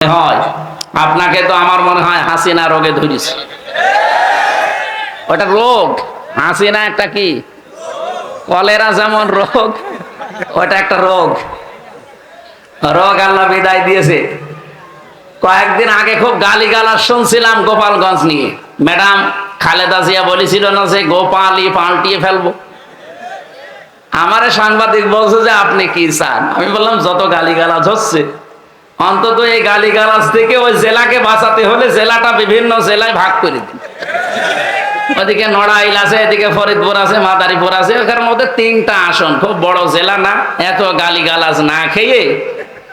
হয় আপনাকে তো আমার মনে হয় হাসিনা রোগে ধরেছে। ওটা রোগ, হাসিনা একটা কি কলেরা যেমন রোগ, ওটা একটা রোগ। রোগ আল্লাহ বিদায় দিয়েছে। কয়েকদিন আগে খুব গালিগালাজ শুনছিলাম গোপালগঞ্জ নিয়ে। ম্যাডাম খালেদা জিয়া বলেছিল না যে গোপালই পাল্টিয়ে ফেলবো। আমারে সাংবাদিক বলছে যে আপনি কি চান? আমি বললাম যত গালিগালাজ হচ্ছে অন্তত এই গালিগালাজ থেকে ওই জেলাকে বাঁচাতে হলে জেলাটা বিভিন্ন জেলায় ভাগ করে দিন। ওদিকে নড়াইল আছে, এদিকে ফরিদপুর আছে, মাদারীপুর আছে, ওখানের মধ্যে 3টা আসন, খুব বড় জেলা না। এত গালিগালাজ না খেয়ে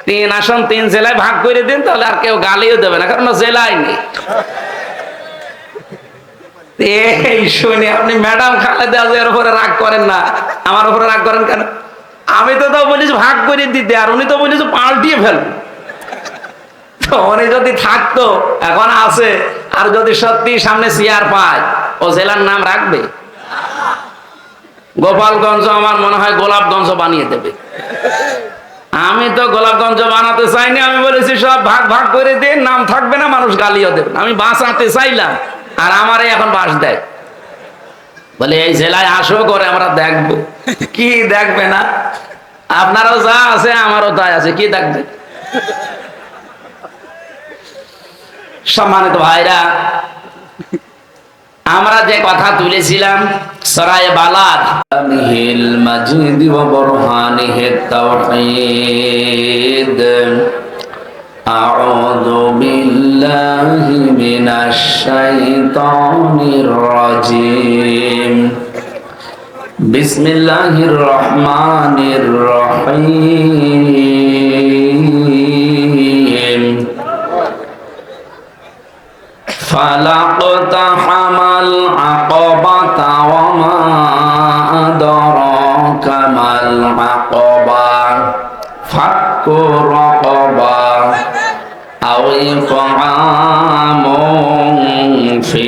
3 আসন 3 জেলায় ভাগ করে দিন, তাহলে আর কেউ গালিও দেবে না, কারণ জেলায় নেই। এই শুনে আপনি ম্যাডাম খালেদা জিয়ার উপরে রাগ করেন না, আমার উপরে রাগ করেন কেন? আমি তো বলিস ভাগ করে দিতে, আর উনি তো বলিস পাল্টিয়ে ফেলবো। উনি যদি থাকতো, এখন আছে, আর যদি সত্যি সামনে চেয়ার পায়, ও জেলার নাম রাখবে? গোপালগঞ্জ আমার মনে হয় গোলাপগঞ্জ বানিয়ে দেবে। আমি তো গোলাপগঞ্জ বানাতে চাইনি, আমি বলেছি সব ভাগ ভাগ করে দিন, নাম থাকবে না, মানুষ গালিও দেবে না। আমি বাঁচাতে চাইলাম, আর আমারে এখন বাস দেয়, বলে এই জেলায় আসো করে আমরা দেখবো। কি দেখবে না? আপনারও যা আছে আমারও তাই আছে, কি দেখবে? সম্মানিত ভাইরা, আমরা যে কথা তুলেছিলাম সরায়ে বালাদ মিহিল মাজিদ ওয়া বুরহানিহি তাওহীদ, আউযু বিল্লাহি মিনাশ শাইতানির রাজীম, বিসমিল্লাহির রহমানির রহিম, ফালাকতাহামাল আকাবাতা ওয়া মা আদরাকা মাল আকাবা, ফাক্কু রাকাবা আও ইতআমুন ফি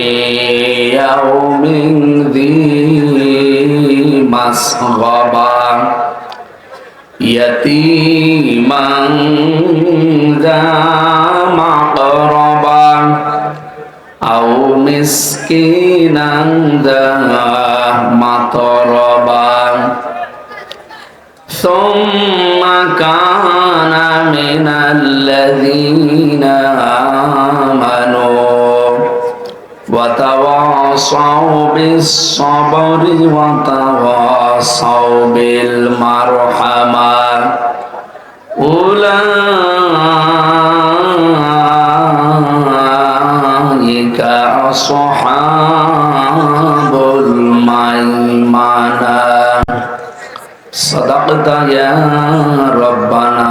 ইয়াউমিন যী মাসগাবা, ইয়াতীমান যা মাকরাবা আও মিসকিনান যা মাতরাবা, সুম্মা কানা মিনাল্লাযীনা আমানু ওয়া তাওয়াসাউ বিস-সাবরি ওয়া তাওয়াসাউ বিল মারহামা, উলাইকা আসহাবুল মাইমানা। সাদাকতা ইয়া রাব্বানা।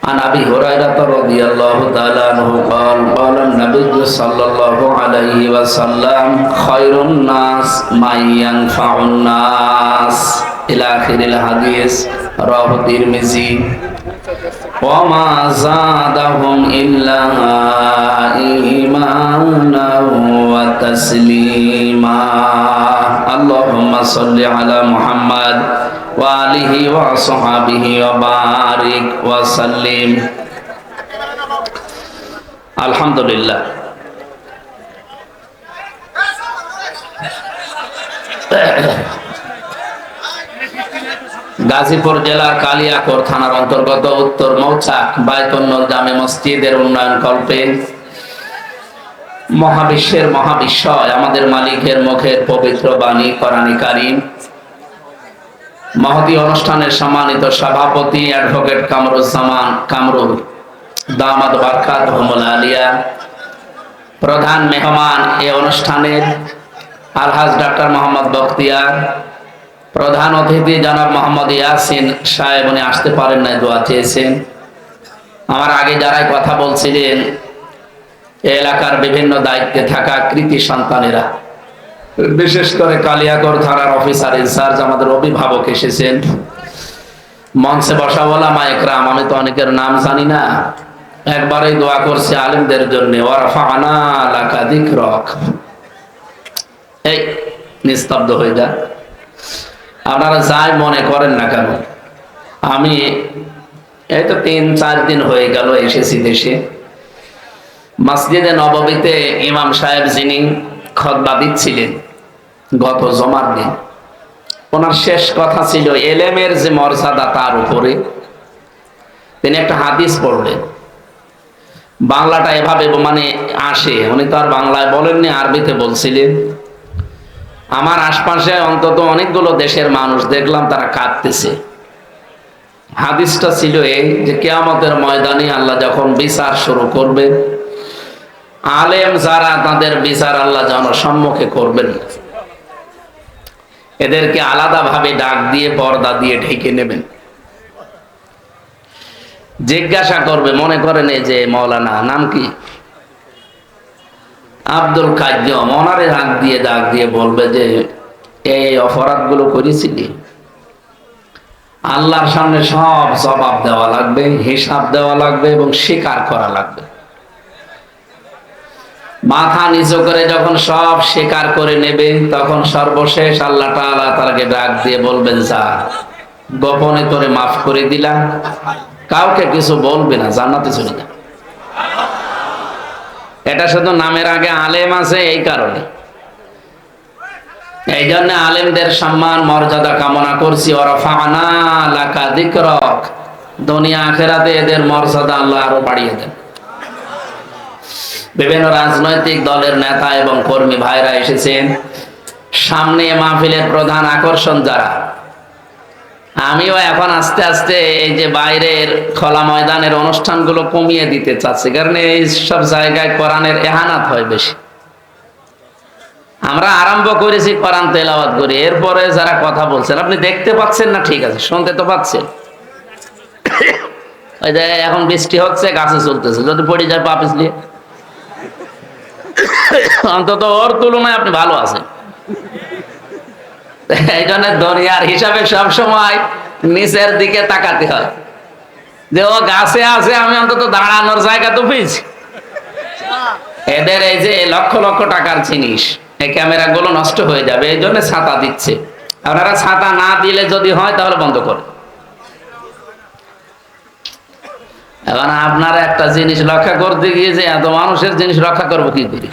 عن أبي هريرة رضي الله تعالى عنه قال قال النبي صلى الله عليه وسلم خير الناس من ينفع الناس إلى آخر الحديث، رواه الترمذي، وما زادهم إلا إيمانا وتسليما. اللهم صل على محمد وآله وصحبه وبارك وسلم. আলহামদুলিল্লাহ, গাজীপুর জেলার কালিয়াকৈর থানার অন্তর্গত উত্তর মৌচাক বায়তুন্নুর জামে মসজিদের উন্নয়ন কল্পে মহাবিশ্বের মহাবিশ্বয় আমাদের মালিকের মুখের পবিত্র বাণী কোরআনে কারীম মহতী অনুষ্ঠানের সম্মানিত সভাপতি অ্যাডভোকেট কামরুজ্জামান কামরুল দামাত বারকাতুহুল আলিয়া, প্রধান মেহমান এই অনুষ্ঠানের আলহাজ ডাক্তার মোহাম্মদ বখতিয়ার, প্রধান অতিথি জনাব মোহাম্মদ ইয়াসিন সাহেব, উনি আসতে পারেন নাই, দোয়া চেয়েছেন। আমার আগে যারাই কথা বলছিলেন, এলাকার বিভিন্ন দায়িত্বে থাকা কৃতি সন্তানেরা, বিশেষ করে কালিয়াকৈর থানার অফিসার ইনচার্জ, আমাদের অভিভাবক এসেছেন, মঞ্চে বসা ওলামা ইকরাম, আমি তো অনেকের নাম জানি না, একবারই দোয়া করছি আলেমদের জন্য, ওয়ারফা'না লাকা যিকরাক। এই নিস্তব্ধ হয়ে যা, আপনারা যাই মনে করেন না কেন, আমি এই তো 3-4 দিন হয়ে গেল এসেছি দেশে। মসজিদে নববীতে ইমাম সাহেব যিনি খুতবা দিচ্ছিলেন গত জুমার দিন, ওনার শেষ কথা ছিল এলেমের যে মর্যাদা তার উপরে। তিনি একটা হাদিস পড়লেন, বাংলাটা এভাবে মানে আসে, উনি তো আর বাংলায় বলেননি, আরবিতে বলছিলেন। আমার আশপাশে অন্তত অনেকগুলো দেশের মানুষ দেখলাম তারা কাঁদতেছে। হাদিসটা ছিল এই যে কিয়ামতের ময়দানে আল্লাহ যখন বিচার শুরু করবে, আলেম যারা তাদের বিচার আল্লাহ জনসম্মুখে করবেন, এদেরকে আলাদাভাবে ডাক দিয়ে পর্দা দিয়ে ঢেকে নেবেন। জিজ্ঞাসা করবে, মনে করেন এই যে মৌলানা নাম কি আব্দুল কাজ্জম, ওনারে ডাক দিয়ে বলবে যে এই অপরাধগুলো করেছিলি, আল্লাহর সামনে সব জবাব দেওয়া লাগবে, হিসাব দেওয়া লাগবে এবং স্বীকার করা লাগবে। মাথা নিচু করে যখন সব স্বীকার করে নেবে, তখন সর্বশেষ আল্লাহ তাআলা তাকে ডাক দিয়ে বলবেন, যা গোপনে করে মাফ করে দিলাম, কাউকে কিছু বলবে না, জান্নাতে চলে যা। এটা শুধু নামের আগে আলেম আছে এই কারণে। এই জন্য আলেমদের সম্মান মর্যাদা কামনা করছি। ওয়ারাফা'না লাকা যিকরাক, দুনিয়া আখিরাতে এদের মর্যাদা আল্লাহ আরো বাড়িয়ে দেন। বিভিন্ন রাজনৈতিক দলের নেতা এবং কর্মী ভাইরা এসেছেন। সামনে মাহফিলের প্রধান আকর্ষণ যারা, আমিও এখন আস্তে আস্তে এই যে বাইরের খোলা ময়দানের অনুষ্ঠানগুলো কমিয়ে দিতে চাচ্ছি, কারণ এই সব জায়গায় কোরআনের এহানাত হয় বেশি। আমরা আরম্ভ করেছি কোরআন তেলাওয়াত করে, এরপরে যারা কথা বলছেন আপনি দেখতে পাচ্ছেন না, ঠিক আছে, শুনতে তো পাচ্ছেন। ওই যে এখন বৃষ্টি হচ্ছে, গাছে চলতেছে, যদি পড়ে যায় পা পিছলিয়ে, অন্তত ওর তুলনায় আপনি ভালো আছেন। এই জন্য দুনিয়ার হিসাবে সবসময় নিচের দিকে তাকাতে হয়, যে ও গাছে আছে, আমি অন্তত দাঁড়ানোর জায়গা তো পেয়েছি। এদের এই যে লক্ষ লক্ষ টাকার জিনিস, এই ক্যামেরা গুলো নষ্ট হয়ে যাবে, এই জন্য ছাতা দিচ্ছে। আপনারা ছাতা না দিলে যদি হয় তাহলে বন্ধ করে। এখন আপনারা একটা জিনিস রক্ষা করতে গিয়ে যে এত মানুষের জিনিস রক্ষা করবো কি করে?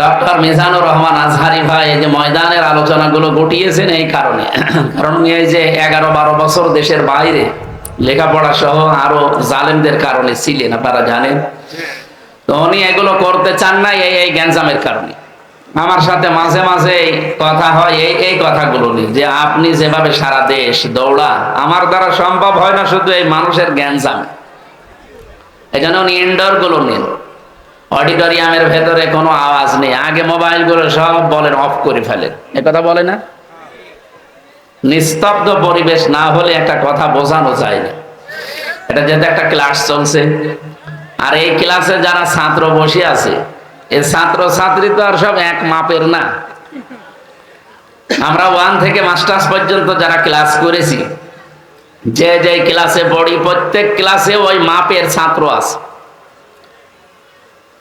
ডক্টর মিজানুর রহমান আজহারি ভাই এই যে ময়দানের আলোচনাগুলো ঘটিয়েছেন এই কারণে, কারণ উনি এই যে 11-12 বছর দেশের বাইরে লেখাপড়া সহ আরো জালেমদের কারণে ছিলেন, আপনারা জানেন। তো উনি এগুলো করতে চান না এই গ্যাঞ্জামের কারণে। আমার সাথে মাঝে মাঝে কথা হয় এই কথাগুলো নিয়ে, যে আপনি যেভাবে সারা দেশ দৌড়া, আমার দ্বারা সম্ভব হয় না শুধু এই মানুষের গ্যাঞ্জাম। এই জন্য উনি ইনডোর গুলো নেন, অডিটোরিয়ামের ভেতরে কোনো আওয়াজ নেই, আগে মোবাইল গুলো সব বলেন অফ করে ফেলেন, এ কথা বলে না। নিস্তব্ধ পরিবেশ না হলে একটা কথা বোঝানো যায় না। এটা যেহেতু একটা ক্লাস চলছে, আর এই ক্লাসে যারা ছাত্র বসে আছে, এই ছাত্র ছাত্রী তো আর সব এক মাপের না। আমরা 1 থেকে মাস্টার্স পর্যন্ত যারা ক্লাস করেছি, যে যে ক্লাসে পড়ি, প্রত্যেক ক্লাসে ওই মাপের ছাত্র আছে।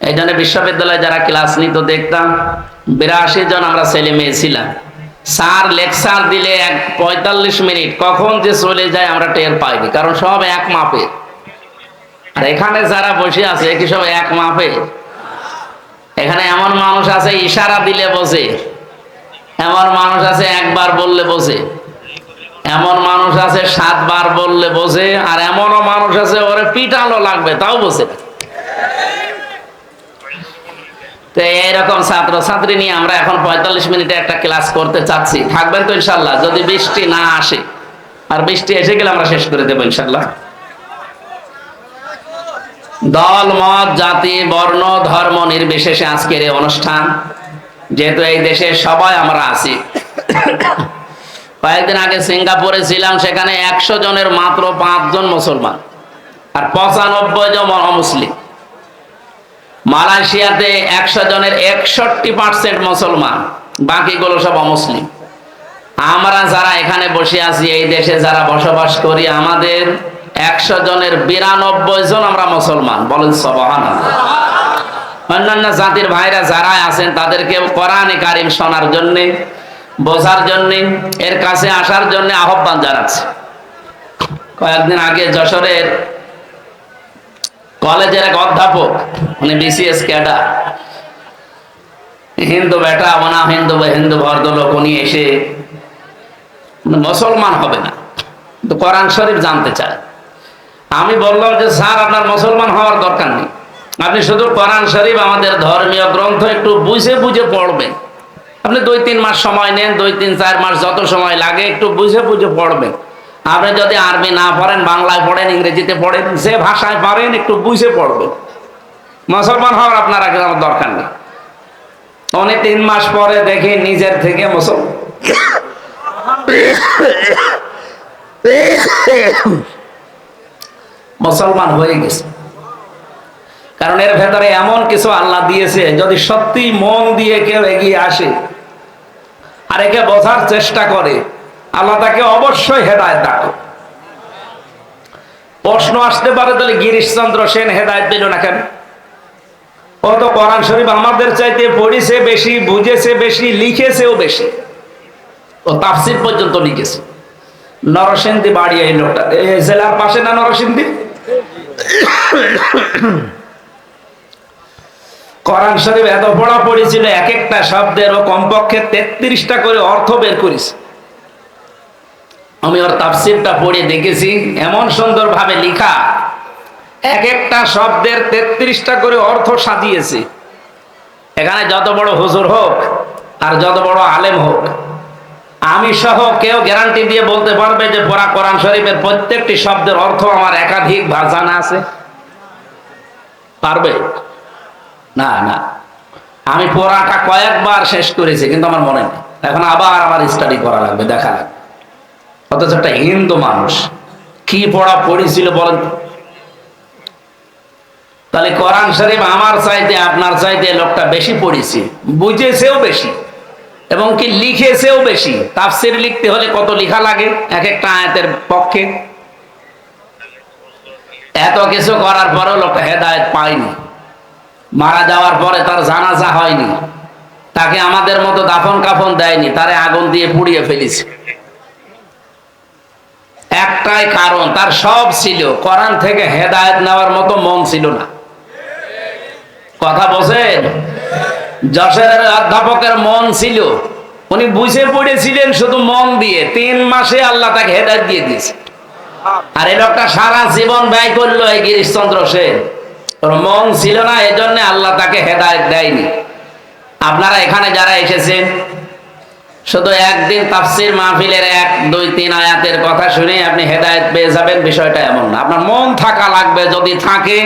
এই জন্য বিশ্ববিদ্যালয়ে যারা ক্লাস নিত দেখতাম 82 জন আমরা ছেলে মেয়ে ছিলাম। স্যার লেকচার দিলে 45 মিনিট কখন যে চলে যায় আমরা টের পাইনি, কারণ সব এক মাপের। আর এখানে যারা বসে আছে কি সব এক মাপে? এখানে এমন মানুষ আছে ইশারা দিলে বোঝে, এমন মানুষ আছে একবার বললে বোঝে, এমন মানুষ আছে 7 বার বললে বোঝে, আর এমনও মানুষ আছে ওরে পিটানো লাগবে তাও বোঝে। তো এইরকম ছাত্র ছাত্রী নিয়ে আমরা এখন 45 মিনিটে একটা ক্লাস করতে চাচ্ছি। থাকবেন তো ইনশাল্লাহ, যদি বৃষ্টি না আসে। আর বৃষ্টি এসে গেলে আমরা শেষ করে দেবো ইনশাল্লাহ। দল মত জাতি বর্ণ ধর্ম নির্বিশেষে আজকের এই অনুষ্ঠান, যেহেতু এই দেশে সবাই আমরা আছি। কয়েকদিন আগে সিঙ্গাপুরে ছিলাম, সেখানে 100 জনের মাত্র 5 জন মুসলমান আর 95 জন অমুসলিম। মালয়েশিয়াতে 100 জনের 61% মুসলমান, বাকিগুলো সব অমুসলিম। আমরা যারা এখানে বসে আছি, এই দেশে যারা বসবাস করি, আমাদের 100 জনের 92 জন আমরা মুসলমান। বলেন সুবহানাল্লাহ। অন্যান্য জাতির ভাইরা যারা আছেন তাদেরকে কোরআনে কারিম শোনার জন্য, বোঝার জন্য, এর কাছে আসার জন্য আহ্বান জানাচ্ছি। কয়েকদিন আগে যশোরের কলেজের এক অধ্যাপক, উনি বিসিএস ক্যাডার, হিন্দু বেটা ওনা হিন্দু হিন্দু ভদ্রলোক, উনি এসে মুসলমান হবে না, কিন্তু কোরআন শরীফ জানতে চায়। আমি বললাম যে স্যার, আপনার মুসলমান হওয়ার দরকার নেই, আপনি শুধু কোরআন শরীফ আমাদের ধর্মীয় গ্রন্থ একটু বুঝে বুঝে পড়বেন। আপনি 2-3 মাস সময় নেন, 2-3-4 মাস যত সময় লাগে, একটু বুঝে বুঝে পড়বেন। আপনি যদি আরবি না পড়েন, বাংলায় পড়েন, ইংরেজিতে পড়েন, যে ভাষায় পারেন একটু বুঝে পড়বেন। মুসলমান হওয়ার আপনার আগে আমার দরকার নেই। উনি 3 মাস পরে দেখি নিজের থেকে মুসলমান হয়ে গেছে। কারণ এর ভেতরে এমন কিছু আল্লাহ দিয়েছে, যদি সত্যি মন দিয়ে কেউ এগিয়ে আসে আর একে বোঝার চেষ্টা করে, আল্লাহ তাকে অবশ্যই হেদায়েত দান। প্রশ্ন আসতে পারে, তাহলে গিরিশচন্দ্র সেন হেদায়েত পেল না কেন? ও তো কোরআন শরীফ আমাদের চাইতে পড়েছে বেশি, বুঝেছে বেশি, লিখেছেও বেশি। ও তাফসীর পর্যন্ত লিখেছে। নরসিংদী বাড়ি এই লোকটা, এই জেলার পাশে না নরসিংদী? কোরআন শরীফ এত পড়া পড়েছিল, এক একটা শব্দের ও কমপক্ষে 33টা করে অর্থ বের করেছে। আমি ওর তাফসীরটা পড়ে দেখেছি, এমন সুন্দর ভাবে লেখা, এক একটা শব্দের 33টা করে অর্থ সাজিয়েছে। এখানে যত বড় হুজুর হোক আর যত বড় আলেম হোক, আমি সহ কেউ গ্যারান্টি দিয়ে বলতে পারবে যে পড়া কোরআন শরীফের প্রত্যেকটি শব্দের অর্থ আমার একাধিক বার জানা আছে? পারবে না। না, আমি পড়াটা কয়েকবার শেষ করেছি, কিন্তু আমার মনে নেই। এখন আবার আমার স্টাডি করা লাগবে, দেখা লাগবে। অথচ একটা হিন্দু মানুষ কি পড়া পড়েছিল বলেন? তাহলে কোরআন শরীফ আমার চাইতে আপনার চাইতে লোকটা বেশি পড়েছে, বুঝেছেও বেশি, এবং কি লিখেছেও বেশি। তাফসীর লিখতে হলে কত লেখা লাগে এক একটা আয়াতের পক্ষে। এত কিছু করার পরেও লোকটা হেদায়েত পায়নি। মারা যাওয়ার পরে তার জানাজা হয়নি, তাকে আমাদের মতো দাফন কাফন দেয়নি, তারে আগুন দিয়ে পুড়িয়ে ফেলেছে। একটাই কারণ, তার সব ছিল, কোরআন থেকে হেদায়েত নেওয়ার মতো মন ছিল না। কথা বলেন? যশোরের অধ্যাপকের মন ছিল, উনি বুঝে পড়েছিলেন শুধু মন দিয়ে। 3 মাসে আল্লাহ তাকে হেদায়েত দিয়ে দিয়েছে। আর এই লোকটা সারা জীবন ব্যয় করলো এই গিরিশচন্দ্র সেন, ওর মন ছিল না, এজন্য আল্লাহ তাকে হেদায়েত দেয়নি। আপনারা এখানে যারা এসেছেন, শুধু একদিন তাফসীর মাহফিলের 1-2-3 আয়াতের কথা শুনে আপনি হেদায়েত পেয়ে যাবেন, বিষয়টা এমন না। আপনার মন থাকা লাগবে, যদি থাকে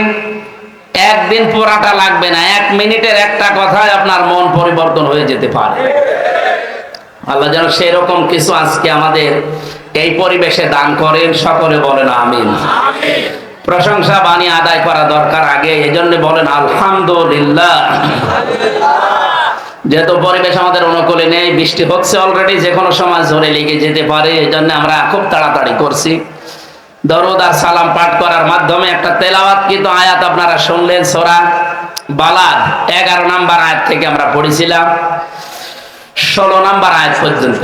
একদিন পড়াটা লাগবে না, 1 মিনিটের একটা কথায় আপনার মন পরিবর্তন হয়ে যেতে পারে। আল্লাহ যেন সেরকম কিছু আজকে আমাদের এই পরিবেশে দান করেন। সকলে বলেন আমিন। প্রশংসা বাণী আদায় করা দরকার আগে, এজন্য বলেন আলহামদুলিল্লাহ। যেহেতু পরিবেশ আমাদের অনুকূলে নেই, বৃষ্টি হচ্ছে অলরেডি, যে কোনো সময় ঝরে লেগে যেতে পারে, এই জন্য আমরা খুব তাড়াতাড়ি করছি। দরুদ আর সালাম পাঠ করার মাধ্যমে একটা তেলাওয়াতকৃত আয়াত আপনারা শুনলেন, সূরা বালাদ 11 নম্বর আয়াত থেকে আমরা পড়েছিলাম 16 নম্বর আয়াত পর্যন্ত।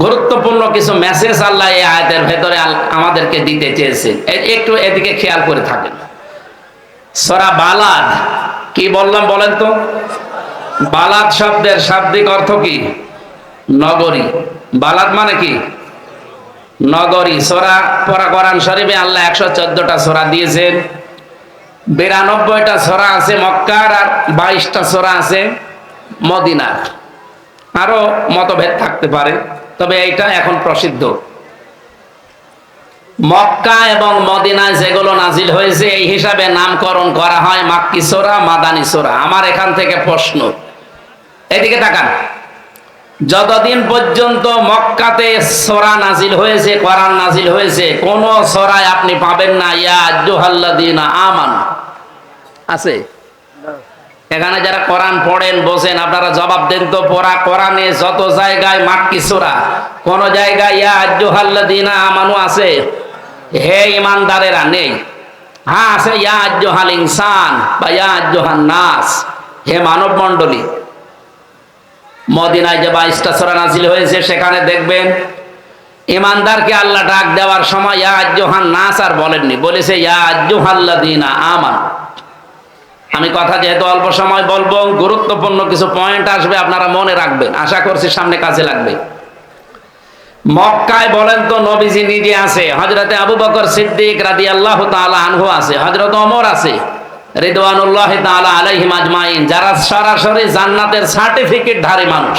গুরুত্বপূর্ণ কিছু মেসেজ আল্লাহ এই আয়াতের ভেতরে আমাদেরকে দিতে চেয়েছে, একটু এদিকে খেয়াল করে থাকেন। সূরা বালাদ কি বললাম বলেন তো? বালাদ শব্দের শাব্দিক অর্থ কি? নগরী। বালাদ মানে কি? নগরী। সূরা কোরআন শরীফে আল্লাহ 114টা সূরা দিয়েছেন। 92টা সূরা আছে মক্কার, আর 22টা সূরা আছে মদিনার। আরো মতভেদ থাকতে পারে, তবে এইটা এখন প্রসিদ্ধ। মক্কা এবং মদিনায় যেগুলো নাজিল হয়েছে, এই হিসাবে নামকরণ করা হয় মাক্কি সূরা, মাদানী সূরা। আমার এখান থেকে প্রশ্ন, এদিকে তাকান। যতদিন পর্যন্ত মক্কাতে সূরা নাজিল হয়েছে, কোরআন নাজিল হয়েছে, কোন সূরায় আপনি পাবেন না ইয়া আইয়ুহাল্লাযীনা আমানু। আছে? এখানে যারা কোরআন পড়েন বসেন, আপনারা জবাব দেন তো। পড়া কোরআনে যত জায়গায় মাক্কি সূরা, কোন জায়গায় ইয়া আইয়ুহাল্লাযীনা আমানু আছে? হে ঈমানদারেরা নেই। হ্যাঁ আছে ইয়া আইয়ুহাল ইনসান বা ইয়া আইয়ুহান নাস, হে মানব মণ্ডলী। মদিনায় যে 22টা সূরা নাজিল হয়েছে, সেখানে দেখবেন ইমানদারকে আল্লাহ ডাক দেওয়ার সময় ইয়া আইয়ুহান নাস আর বলেননি, বলেছে ইয়া আইয়ুহাল্লাযীনা আমানু। আমি কথা যেহেতু অল্প সময় বলবো, গুরুত্বপূর্ণ কিছু পয়েন্ট আসবে, আপনারা মনে রাখবেন, আশা করছি সামনে কাজে লাগবে। মক্কায় বলেন তো নবীজি নিজে আছে, হযরতে আবু বকর সিদ্দিক রাদিয়াল্লাহু তাআলা আনহু আছে, হযরত ওমর আছে রিদওয়ানুল্লাহি তাআলা আলাইহিম আজমাইন, যারা সরাসরি জান্নাতের সার্টিফিকেট ধারী মানুষ।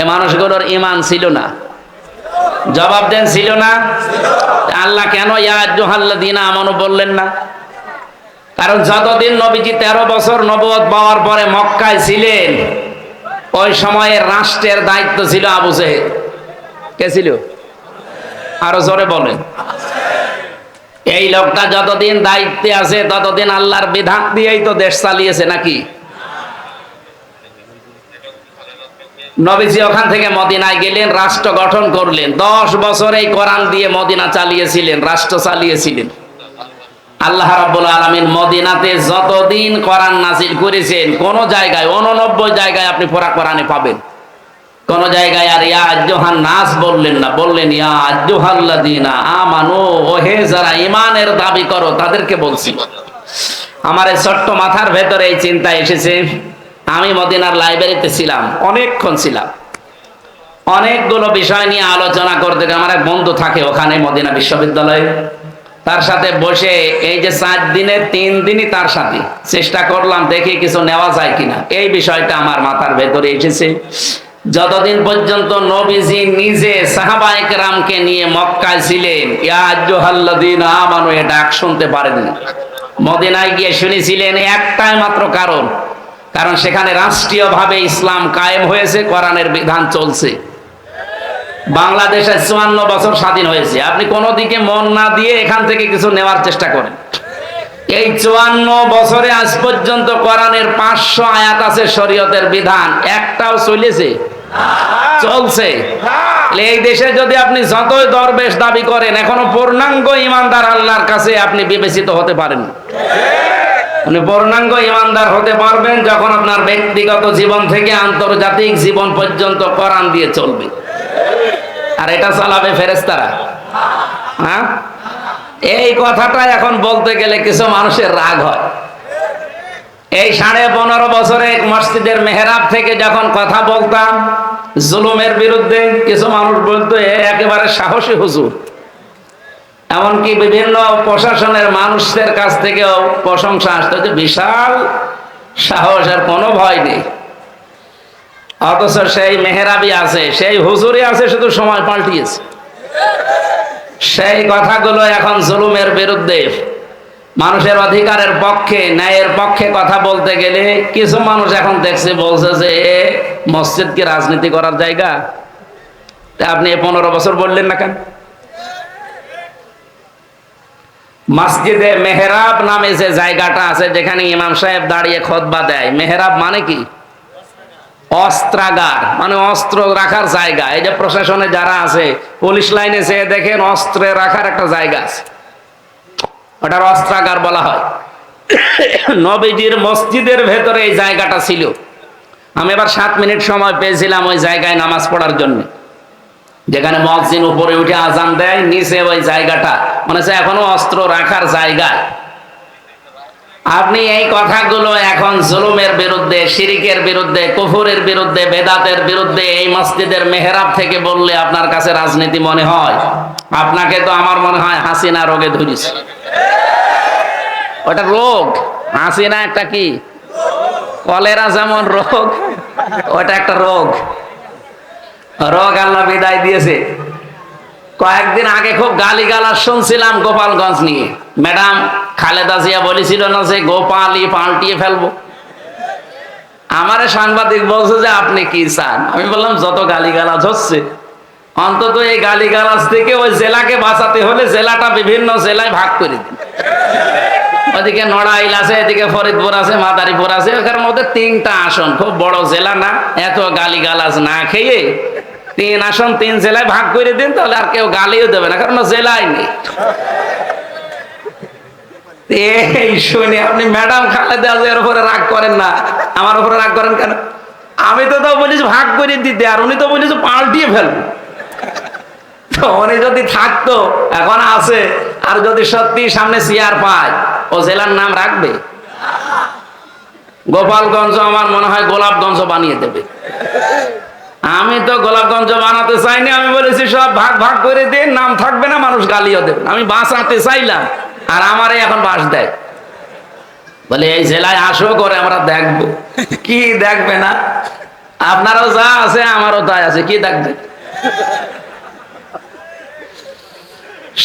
এই মানুষগুলোর ঈমান ছিল না? জবাব দেন, ছিল না? আল্লাহ কেন ইয়া আইয়ুহাল্লাযীনা আমানু বললেন না? কারণ যতদিন নবীজি 13 বছর নবুয়ত পাওয়ার পরে মক্কায় ছিলেন, ওই সময়ে রাষ্ট্রের দায়িত্ব ছিল আবু জেহেল। কে ছিল? আরো জোরে বলেন। এই লোকটা যতদিন দায়িত্বে আছে ততদিন আল্লাহর বিধান দিয়েই তো দেশ চালিয়েছে নাকি? নবীজি ওখান থেকে মদিনায় গেলেন, রাষ্ট্র গঠন করলেন, 10 বছর এই কোরআন দিয়ে মদিনা চালিয়েছিলেন, রাষ্ট্র চালিয়েছিলেন। আল্লাহ রাব্বুল আলামিন মদিনাতে যতদিন কোরআন নাযিল করেছেন, কোন জায়গায় 89 জায়গায় আপনি পুরা কোরআনে পাবেন, কোন জায়গায় আর ইয়া আইয়ুহান নাস বললেন না, বললেন ইয়া আইয়ুহাল্লাযীনা আমানু। ও হে যারা ঈমানের দাবি করো তাদেরকে বলছি। আমার এই ছোট্ট মাথার ভেতরে এই চিন্তা এসেছে, আমি মদিনার লাইব্রেরিতে ছিলাম, অনেকক্ষণ ছিলাম, অনেকগুলো বিষয় নিয়ে আলোচনা করতে। আমার এক বন্ধু থাকে ওখানে মদিনা বিশ্ববিদ্যালয়ে, তার সাথে বসে এই যে 4 দিনে 3 দিনই তার সাথে চেষ্টা করলাম, দেখি কিছু নেওয়া যায় কিনা। এই বিষয়টা আমার মাথার ভেতরে এসেছে, যতদিন পর্যন্ত নবীজি নিজে সাহাবায়ে কেরামকে নিয়ে মক্কায় ছিলেন, ইয়া আইয়ুহাল্লাযীনা আমানু এ ডাক শুনতে পারেননি। মদিনায় গিয়ে শুনেছিলেন একটাই মাত্র কারণ সেখানে রাষ্ট্রীয়ভাবে ইসলাম কায়েম হয়েছে, কোরআনের বিধান চলছে। বাংলাদেশে 54 বছর স্বাধীন হয়েছে, আপনি কোন দিকে মন না দিয়ে এখান থেকে কিছু নেওয়ার চেষ্টা করেন। এই 54 বছরে আজ পর্যন্ত কোরআনের 500 আয়াত আছে শরীয়তের বিধান, একটাও চলেছে? চলছে। এই দেশে যদি আপনি যতই দরবেশ দাবি করেন, এখনো পূর্ণাঙ্গ ঈমানদার আল্লাহর কাছে আপনি বিবেচিত হতে পারেন। আপনি পূর্ণাঙ্গ ঈমানদার হতে পারবেন যখন আপনার ব্যক্তিগত জীবন থেকে আন্তর্জাতিক জীবন পর্যন্ত কোরআন দিয়ে চলবে। আর এটা চালাবে ফেরেশতারা? হ্যাঁ, এই কথাটা এখন বলতে গেলে কিছু মানুষের রাগ হয়। এই 15.5 বছরে মসজিদের মেহরাব থেকে যখন কথা বলতাম জুলুমের বিরুদ্ধে, কিছু মানুষ বলতো একেবারে সাহসী হুজুর। এমনকি বিভিন্ন প্রশাসনের মানুষদের কাছ থেকেও প্রশংসা আসতো যে বিশাল সাহস, আর কোনো ভয় নেই। অথচ সেই মেহরাবই আছে, সেই হুজুরই আছে, শুধু সময় পাল্টিয়েছে। সেই কথাগুলো এখন জুলুমের বিরুদ্ধে, মানুষের অধিকারের পক্ষে, ন্যায়ের পক্ষে কথা বলতে গেলে কিছু মানুষ এখন দেখছে, বলছে যে মসজিদ কি রাজনীতি করার জায়গা? তা আপনি 15 বছর বললেন না কেন? মসজিদে মেহরাব নামে যে জায়গাটা আছে, যেখানে ইমাম সাহেব দাঁড়িয়ে খুতবা দেয়, মেহরাব মানে কি? অস্ত্রাগার, মানে অস্ত্র রাখার জায়গা। এই যে প্রশাসনে যারা আছে, পুলিশ লাইনে যে দেখেন অস্ত্রে রাখার একটা জায়গা আছে, ওটার অস্ত্রাগার বলা হয়। নবীজির মসজিদের ভেতরে এই জায়গাটা ছিল। আমি এবার 7 মিনিট সময় পেয়েছিলাম ওই জায়গায় নামাজ পড়ার জন্য, যেখানে মুয়াজ্জিন উপরে উঠে আজান দেয়, নিচে ওই জায়গাটা মানে এখনো অস্ত্র রাখার জায়গা। আপনি এই কথাগুলো এখন জুলুমের বিরুদ্ধে, শিরিকের বিরুদ্ধে, কুফরের বিরুদ্ধে, বেদাতের বিরুদ্ধে এই মসজিদের মেহরাব থেকে বললে আপনার কাছে রাজনীতি মনে হয়? আপনাকে তো আমার মনে হয় হাসিনা রোগে ধরেছে। ওটা রোগ, হাসিনা একটা কি কলেরা যেমন রোগ, ওটা একটা রোগ। আল্লাহ বিদায় দিয়েছে। কয়েকদিন আগে খুব গালিগালাজ শুনছিলাম গোপালগঞ্জ নিয়ে। ম্যাডাম খালেদা জিয়া বলেছিল না যে গোপালই পাল্টিয়ে ফেলবো। আমারে সাংবাদিক বলছে যে আপনি কি চান? আমি বললাম যত গালিগালাজ হচ্ছে, অন্তত এই গালিগালাজ থেকে ওই জেলাকে বাঁচাতে হলে জেলাটা বিভিন্ন জেলায় ভাগ করে দিন। ওদিকে নড়াইল আছে, এদিকে ফরিদপুর আছে, মাদারীপুর আছে, ওখানের মধ্যে 3টা আসন, খুব বড় জেলা না, এত গালিগালাজ না খেয়ে 3 আসন 3 জেলায় ভাগ করে দিন, তাহলে আর কেউ গালিও দেবে না, কারণ জেলায় নেই। এই শুনে আপনি ম্যাডাম খালেদা জিয়ার উপরে রাগ করেন না, আমার উপরে রাগ করেন কেন? আমি তো বলিস ভাগ করে দিতে, আর উনি তো বলিস পাল্টিয়ে ফেলবো। তো উনি যদি থাকতো, এখন আছে, আর যদি সত্যি সামনে চেয়ার পায়, ও জেলার নাম রাখবে? গোপালগঞ্জ আমার মনে হয় গোলাপগঞ্জ বানিয়ে দেবে। আমি তো গোলাপগঞ্জ বানাতে চাইনি, আমি বলেছি সব ভাগ ভাগ করে দিন, নাম থাকবে না, মানুষ গালিও দেবে। আমি বাঁচাতে চাইলাম, আর আমারে এখন বাস দেয়, বলে এই জেলায় আসো করে আমরা দেখবো। কি দেখবে না? আপনারও যা আছে আমারও তাই আছে, কি দেখবে?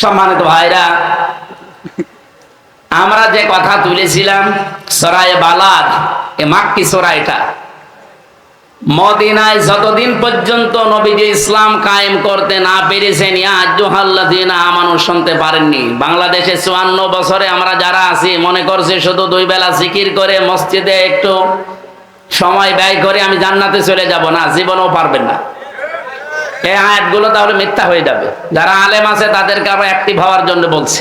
সম্মানিত ভাইরা, আমরা যে কথা তুলেছিলাম সূরা বালাদ, এ মাক্কি সূরা, এটা মদিনায় যতদিন পর্যন্ত নবীজি ইসলাম কায়েম করতে না পেরেছেন, ইয়া আইয়ুহাল্লাযীনা আমানু শুনতে পারেননি। বাংলাদেশে 54 বছরে আমরা যারা আছি মনে করছি শুধু 2 বেলা জিকির করে মসজিদে একটু সময় ব্যয় করে আমি জান্নাতে চলে যাব, না, জীবনেও পারবেন না। এই আয়াতগুলো তাহলে মিথ্যা হয়ে যাবে। যারা আলেম আছে তাদেরকে আবার অ্যাক্টিভ হওয়ার জন্য বলছে।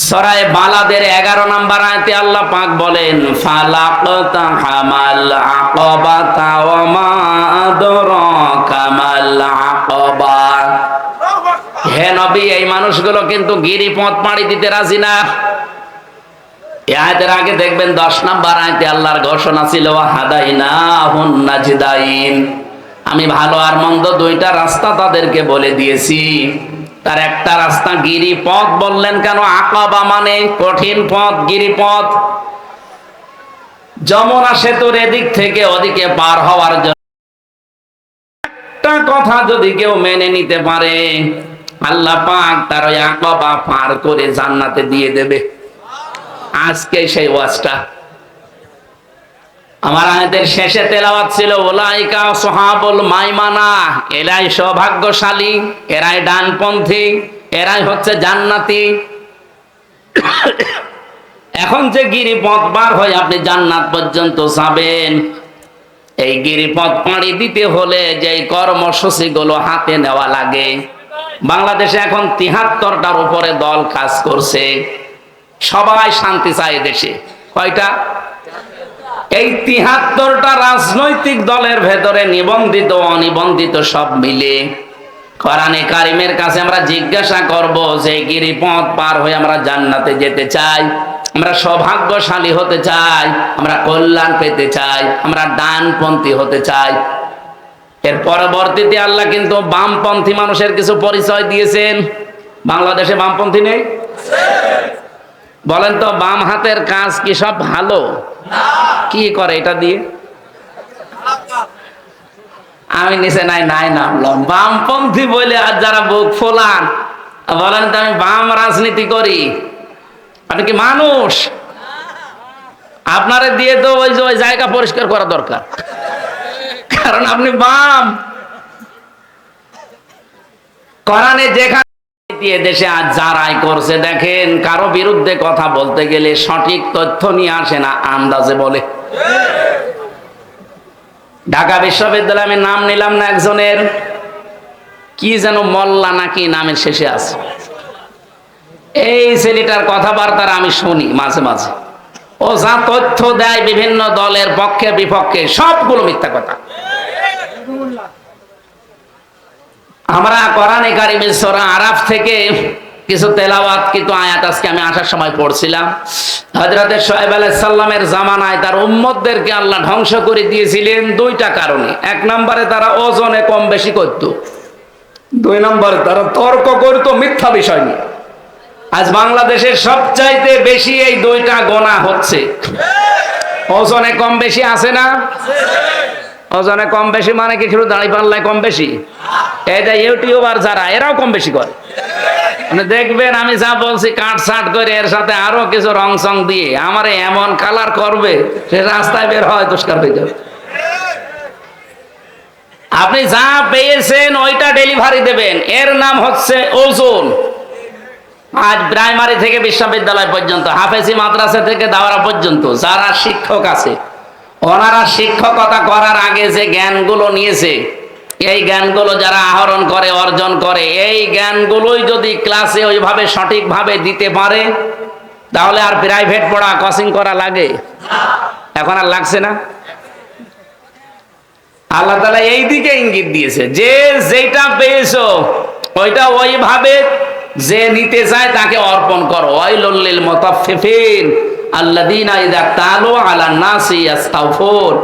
সূরা বালাদের 11 নম্বর আয়াতে আল্লাহ পাক বলেন, ফালাকতা হামাল আকাবাতা ওয়া মা আদরাকা মাল আকাবা। হে নবী, এই মানুষগুলো কিন্তু গিরিপথ পাড়ি দিতে রাজি না। এই আয়াতের আগে দেখবেন 10 নম্বর আয়াতে আল্লাহর ঘোষণা ছিল, হাদাইনাহুন নাজদাইন, আমি ভালো আর মন্দ 2টা রাস্তা তাদেরকে বলে দিয়েছি। তার একটা রাস্তা গিরিপথ বললেন কেন? আকাবা মানে কঠিন পথ, গিরিপথ। যমুনা সেতুর এদিক থেকে ওদিকে পার হওয়ার জন্য একটা কথা যদি কেউ মেনে নিতে পারে, আল্লাহ পাক তার ওই আকাবা পার করে জান্নাতে দিয়ে দেবে। আজকে সেই ওয়াজটা আমার আয়াতের শেষে তেলাওয়াত ছিল, উলাইকা আসহাবুল মাইমানা, এরাই সৌভাগ্যশালী, এরাই ডানপন্থী, এরাই হচ্ছে জান্নাতি। এখন যে গিরিপথ পার হয়ে আপনি জান্নাত পর্যন্ত যাবেন, এই গিরিপথ পাড়ি দিতে হলে যে কর্মসূচিগুলো হাতে নেওয়া লাগে, বাংলাদেশে এখন 73টার উপরে দল কাজ করছে। সবাই শান্তি চায় দেশে। কয়টা? এই 73টা রাজনৈতিক দলের ভেতরে নিবন্ধিত অনিবন্ধিত সব মিলে কোরআনে কারিমের কাছে আমরা জিজ্ঞাসা করব যে গিরিপথ পার হয়ে আমরা জান্নাতে যেতে চাই, আমরা সৌভাগ্যশালী হতে চাই, আমরা কল্যাণ পেতে চাই, আমরা ডানপন্থী হতে চাই। এর পরবর্তীতে আল্লাহ কিন্তু বামপন্থী মানুষের কিছু পরিচয় দিয়েছেন। বাংলাদেশে বামপন্থী নেই? বলেন তো, বাম হাতের কাজ কি সব ভালো? কি করে এটা দিয়ে? আমি নিচে নাই নামলাম বামপন্থী বলে, আর যারা বুক ফোলান বলেন তো আমি বাম রাজনীতি করি। আপনি কি মানুষ? আপনারে দিয়ে তো ওই যে ওই জায়গা পরিষ্কার করা দরকার, কারণ আপনি বাম। কোরআনে যেখানে দেশে আজ যারাই করছে, দেখেন কারো বিরুদ্ধে কথা বলতে গেলে সঠিক তথ্য নিয়ে আসে না, আন্দাজে বলে। ঢাকা বিশ্ববিদ্যালয়ে আমি নাম নিলাম না একজনের, কি যেন মোল্লা নাকি নামের শেষে আছে, এই ছেলেটার কথাবার্তা আমি শুনি মাঝে মাঝে। ও যা তথ্য দেয় বিভিন্ন দলের পক্ষে বিপক্ষে, সবগুলো মিথ্যা কথা। আমরা কোরআনে কারিমের সূরা আরাফ থেকে কিছু তেলাওয়াত, কিন্তু আয়াত আজকে আমি আসার সময় পড়ছিলাম। হযরত শুআয়ব আলাইহিস সালামের জামানায় তার উম্মতদেরকে আল্লাহ ধ্বংস করে দিয়েছিলেন 2টা কারণে। 1 নম্বরে তারা ওজনে কম বেশি করত, 2 নম্বরে তারা তর্ক করত মিথ্যা বিষয় নিয়ে। আজ বাংলাদেশের সবচাইতে বেশি এই 2টা গোনা হচ্ছে। ওজনে কম বেশি আছে না? ওজনে কম বেশি মানে কি শুধু দাড়ি পাল্লায় কম বেশি? এই যে ইউটিউবার যারা, এরাও কম বেশি করে। মানে দেখবেন আমি যা বলছি কাট ছাট করে এর সাথে আরো কিছু রং সং দিয়ে আমার এমন কালার করবে, সে রাস্তায় বের হয় দুষ্কার হয়ে যাবে। আপনি যা পেয়েছেন ওইটা ডেলিভারি দেবেন, এর নাম হচ্ছে ওজন। আজ প্রাইমারি থেকে বিশ্ববিদ্যালয় পর্যন্ত, হাফেজি মাদ্রাসা থেকে দাওরা পর্যন্ত যারা শিক্ষক আছে, ওনারা শিক্ষকতা করার আগে যে জ্ঞানগুলো নিয়েছে, এই জ্ঞানগুলো যারা আহরণ করে, অর্জন করে, এই জ্ঞানগুলোই যদি ক্লাসে ওইভাবে সঠিকভাবে দিতে পারে, তাহলে আর প্রাইভেট পড়া, কোচিং করা লাগে? এখন আর লাগছে না। আল্লাহ তাআলা এই দিকে ইঙ্গিত দিয়েছে যে যেটা পেয়েছো ওইটা ওইভাবে যে নিতে চায় তাকে অর্পণ করো। ওয়াইলুল লিল মুতাফফিফিন আল্লাযীনা ইযা তালু আলান নাসি ইস্তাওফুন।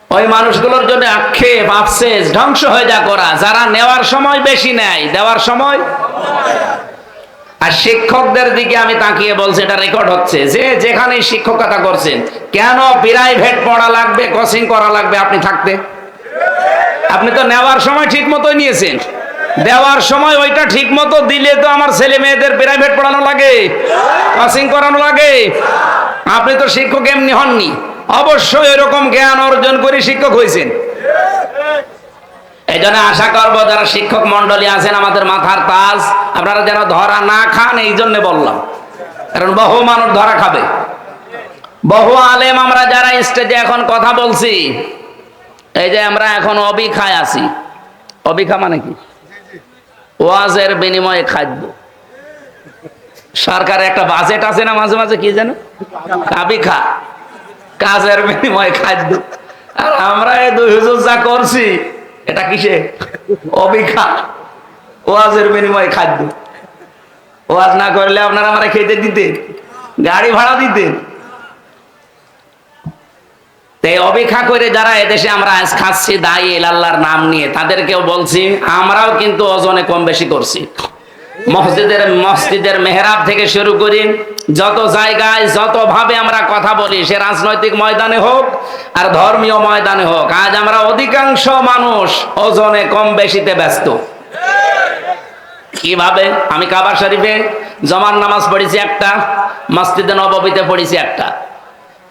ওই মানুষগুলোর জন্য আক্ষেপ, আফসোস, ধ্বংস হয়ে যা করা, যারা নেওয়ার সময় বেশি নেয়, দেওয়ার সময়। আর শিক্ষকদের দিকে আমি তাকিয়ে বলছি, এটা রেকর্ড হচ্ছে, যে যেখানে শিক্ষকতা করছেন, কেন প্রাইভেট পড়া লাগবে, কোচিং করা লাগবে আপনি থাকতে? আপনি তো নেওয়ার সময় ঠিক মতোই নিয়েছেন, দেওয়ার সময় ওইটা ঠিক মতো দিলে তো আমার ছেলে মেয়েদের প্রাইভেট পড়ানো লাগে, কোচিং করানো লাগে। আপনি তো শিক্ষক এমনি হননি, অবশ্যই এরকম জ্ঞান অর্জন করে শিক্ষক হয়েছেন। এই জন্য আশা করবো যারা শিক্ষক মন্ডলী আছেন, আমাদের মাথার তাজ, আপনারা যেন ধরা না খান, এই জন্য বললাম। কারণ বহু মানুষ ধরা খাবে। বহু আলেম আমরা যারা স্টেজে এখন কথা বলছি, এই যে আমরা এখন অবিখায় আছি। অবিখা মানে কি? ওয়াজের বিনিময়ে খাদ্য। সরকারের একটা বাজেট আছে না মাঝে মাঝে, কি যেন কাবিখা, কাজের বিনিময়ে খাদ্য। আর আমরা এই দুই হুজুর যা করছি, এটা কিসে? অবিখা, ওয়াজের বিনিময়ে খাদ্য। ওয়াজ না করলে আপনারা আমরা খেতে দিতেন, গাড়ি ভাড়া দিতেন। তাই অবিখা করে যারা এদেশে আমরা আজ খাচ্ছি দায়ী আল্লাহর নাম নিয়ে, তাদেরকেও বলছি আমরাও কিন্তু ওজনে কম বেশি করছি। মসজিদের মেহরাব থেকে শুরু করি, যত জায়গায় যত ভাবে আমরা কথা বলি, সে রাজনৈতিক ময়দানে হোক আর ধর্মীয় ময়দানে হোক, আজ আমরা অধিকাংশ মানুষ ওজনে কম বেশিতে ব্যস্ত। কিভাবে? আমি কাবা শরীফে জমার নামাজ পড়েছি একটা, মসজিদে নববীতে পড়েছি একটা।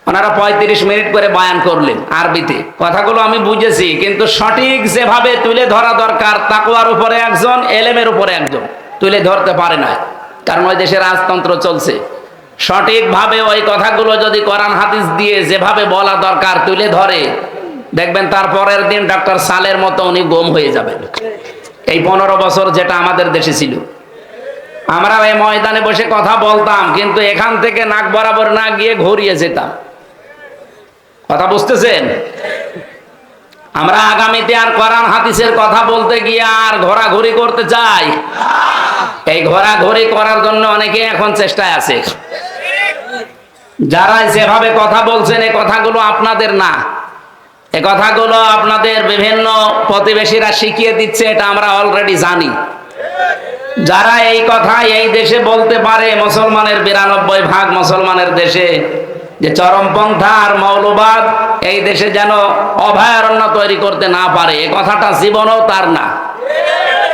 ওনারা 35 মিনিট করে বয়ান করলেন আরবিতে, কথাগুলো আমি বুঝেছি, কিন্তু সঠিক যেভাবে তুলে ধরা দরকার, তাকওয়ার উপরে একজন, এলেমের উপরে একজন তুলে ধরতে পারে না। কারণ ওই দেশে রাজতন্ত্র চলছে। সঠিকভাবে ওই কথাগুলো যদি কোরআন হাদিস দিয়ে যেভাবে বলা দরকার তুলে ধরে, দেখবেন তার পরের দিন ডক্টর সালের মতো উনি গুম হয়ে যাবেন। এই 15 বছর যেটা আমাদের দেশে ছিল, আমরা এই ময়দানে বসে কথা বলতাম, কিন্তু এখান থেকে নাক বরাবর না গিয়ে ঘুরিয়ে যেতাম। কথা বুঝতেছেন? আমরা আগামীতে আর কোরআন হাদিসের কথা বলতে গিয়ে আর ঘোরাঘুরি করতে চাই? এই ঘোরাঘুরি করার জন্য অনেকে এখন চেষ্টায় আছে। যারা যেভাবে কথা বলছেন, এই কথাগুলো আপনাদের না, এই কথাগুলো আপনাদের বিভিন্ন প্রতিবেশীরা শিখিয়ে দিচ্ছে, এটা আমরা অলরেডি জানি। যারা এই কথা এই দেশে বলতে পারে, মুসলমানের 92% মুসলমানের দেশে, যে চরমপন্থা আর মৌলবাদ এই দেশে যেন অভয়ারণ্য তৈরি করতে না পারে, এই কথাটা জীবনেও তার না।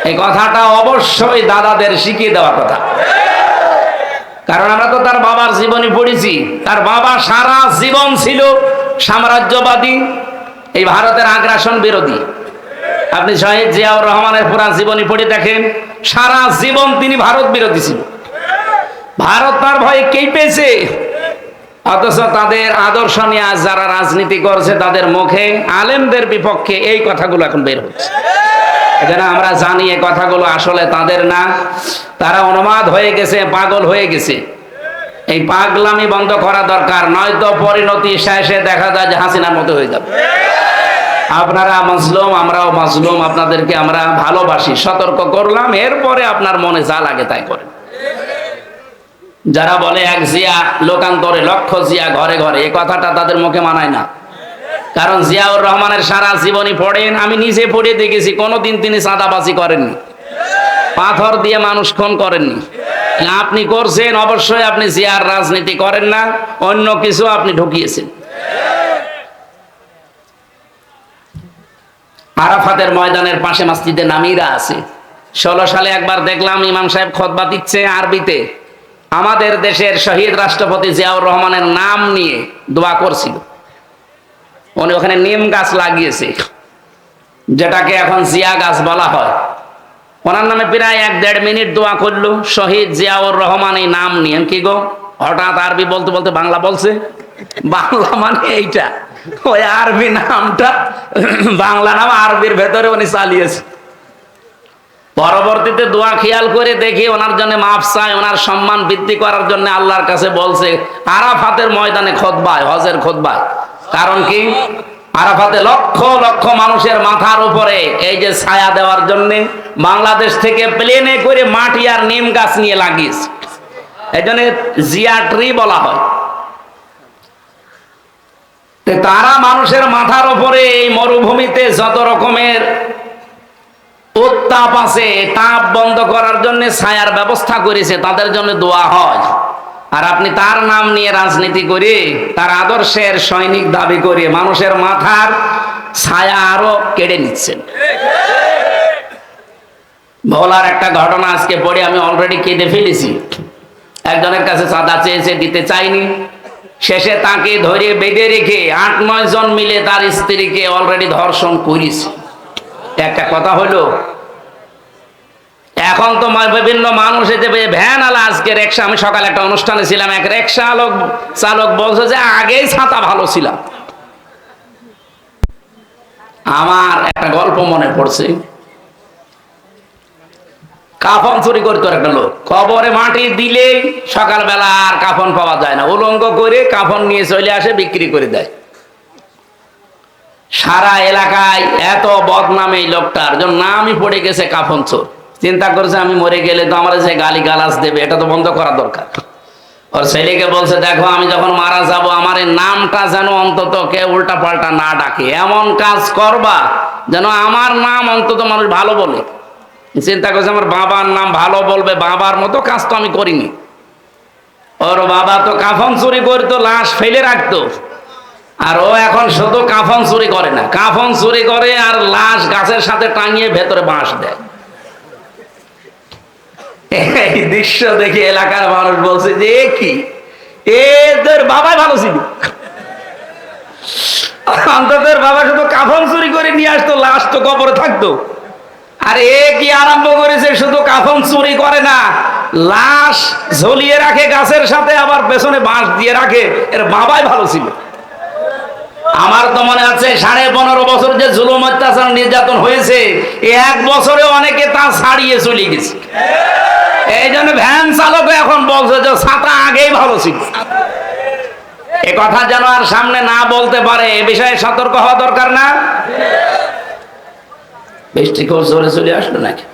এই কথাটা অবশ্যই দাদাদের শিখিয়ে দেওয়া কথা। কারণ আমরা তো তার বাবার জীবনী পড়েছি। তার বাবা সারা জীবন ছিল সাম্রাজ্যবাদী, এই ভারতের আগ্রাসন বিরোধী। আপনি শহীদ জিয়াউর রহমানের পুরা জীবনী পড়ে দেখেন, সারা জীবন তিনি ভারত বিরোধী ছিল। ভারত তার ভয়ে কেঁপেছে, অথচ তাদের আদর্শ নিয়ে আজ যারা রাজনীতি করছে, তাদের মুখে আলেমদের বিপক্ষে এই কথাগুলো এখন বের হচ্ছে। এজন্য আমরা জানি এই কথাগুলো আসলে তাদের না, তারা উন্মাদ হয়ে গেছে, পাগল হয়ে গেছে। এই পাগলামি বন্ধ করা দরকার, নয়তো পরিণতি শেষে দেখা যায় যে হাসিনার মতো হয়ে যাবে। আপনারা মাজলুম, আমরাও মাজলুম, আপনাদেরকে আমরা ভালোবাসি, সতর্ক করলাম, এরপরে আপনার মনে যা লাগে তাই করেন। যারা বলে এক জিয়া লোকান্তরে লক্ষ জিয়া ঘরে ঘরে, এই কথাটা তাদের মুখে মানায় না। কারণ জিয়াউর রহমানের সারা জীবনী পড়েন, আমি নিজে পড়ে দেখেছি, কোনোদিন তিনি চাঁদাবাজি করেননি, পাথর দিয়ে মানুষ খুন করেননি। আপনি করছেন, অবশ্যই আপনি জিয়ার রাজনীতি করেন না, অন্য কিছু আপনি ঢুকিয়েছেন। আরাফাতের ময়দানের পাশে মসজিদে নামিরা আছে। 16 সালে একবার দেখলাম ইমাম সাহেব খুতবা দিচ্ছে আরবিতে, আমাদের দেশের শহীদ রাষ্ট্রপতি জিয়াউর রহমানের নাম নিয়ে দোয়া করছিল। উনি ওখানে নিম গাছ লাগিয়েছে, যেটাকে এখন জিয়া গাছ বলা হয়। ওনার নামে প্রায় 1-1.5 মিনিট দোয়া করলো, শহীদ জিয়াউর রহমান এই নাম নিয়ে। কি গো, হঠাৎ আরবি বলতে বলতে বাংলা বলছে? বাংলা মানে এইটা, ওই আরবি নামটা, বাংলা নাম আরবির ভেতরে উনি চালিয়েছে। পরবর্তীতে দোয়া খেয়াল করে দেখি ওনার জন্য মাফ চায়, ওনার সম্মান বৃদ্ধি করার জন্য আল্লাহর কাছে বলছে আরাফাতের ময়দানে খুতবায়, হজের খুতবায়। কারণ কি? আরাফাতে লক্ষ লক্ষ মানুষের মাথার উপরে এই যে ছায়া দেওয়ার জন্য বাংলাদেশ থেকে প্লেনে করে মাটি আর নিম গাছ নিয়ে লাগিয়েছে। এই জন্য জিয়া ট্রি বলা হয়। তারা মানুষের মাথার উপরে এই মরুভূমিতে যত রকমের উত্তাপ আছে, তাপ বন্ধ করার জন্য ছায়ার ব্যবস্থা করেছে, তাদের জন্য দোয়া হয়। আর আপনি তার নাম নিয়ে রাজনীতি করে, তার আদর্শের সৈনিক দাবি করে মানুষের মাথার ছায়া আরো কেড়ে নিচ্ছেন। ভোলার একটা ঘটনা আজকে পড়ে আমি অলরেডি কেঁদে ফেলেছি। একজনের কাছে চাঁদা চেয়েছে, দিতে চাইনি, শেষে তাকে ধরে বেঁধে রেখে ৮-৯ জন মিলে তার স্ত্রীকে অলরেডি ধর্ষণ করেছে। একটা কথা হলো, এখন তো বিভিন্ন মানুষ এতে ভ্যান আলা, আজকে রিক্সা, আমি সকালে একটা অনুষ্ঠানে ছিলাম, এক রিক্সা চালক বলছে যে আগেই ছাতা ভালো ছিলাম। আমার একটা গল্প মনে পড়ছে। কাফন চুরি করতো একটা লোক, কবরে মাটি দিলেই সকালবেলা আর কাফন পাওয়া যায় না, উলঙ্গ করে কাফন নিয়ে চলে আসে, বিক্রি করে দেয়। সারা এলাকায় এত বদনাম এই লোকটার, জন্য নামই পড়ে গেছে কাফন চোর। চিন্তা করছে আমি মরে গেলে তো আমার যে গালি গালাজ দেবে, এটা তো বন্ধ করা দরকার। ওর ছেলেকে বলছে, দেখো আমি যখন মারা যাব আমার এই নামটা যেন অন্তত কেউ উল্টা পাল্টা না ডাকে, এমন কাজ করবা যেন আমার নাম অন্তত মানুষ ভালো বলে। চিন্তা করছে আমার বাবার নাম ভালো বলবে, বাবার মতো কাজ তো আমি করিনি। ওর বাবা তো কাফন চুরি করতো, লাশ ফেলে রাখতো, আর ও এখন শুধু কাফন চুরি করে না, কাফন চুরি করে আর লাশ গাছের সাথে টাঙিয়ে ভেতরে বাঁশ দেয়। এই দৃশ্য দেখে এলাকার মানুষ বলছে যে কি এদের বাবাই ভালো ছিল, অন্তত বাবা শুধু কাফন চুরি করে নিয়ে আসতো, লাশ তো কবরে থাকতো। আর এ কি আরম্ভ করেছে, শুধু কাফন চুরি করে না, লাশ ঝুলিয়ে রাখে গাছের সাথে, আবার পেছনে বাঁশ দিয়ে রাখে। এর বাবাই ভালো ছিল। আমার তো মনে আছে 15.5 বছর যে জুলুম অত্যাচার নির্যাতন হয়েছে, 1 বছরে অনেকে তা ছাড়িয়ে চলে গেছে। এই জন্য ভ্যান চালক এখন বলছে যে ছাতা আগেই ভালো ছিল। এ কথা যেন আর সামনে না বলতে পারে, এ বিষয়ে সতর্ক হওয়া দরকার না? বৃষ্টি খুব জোরে চলে আসলো নাকি?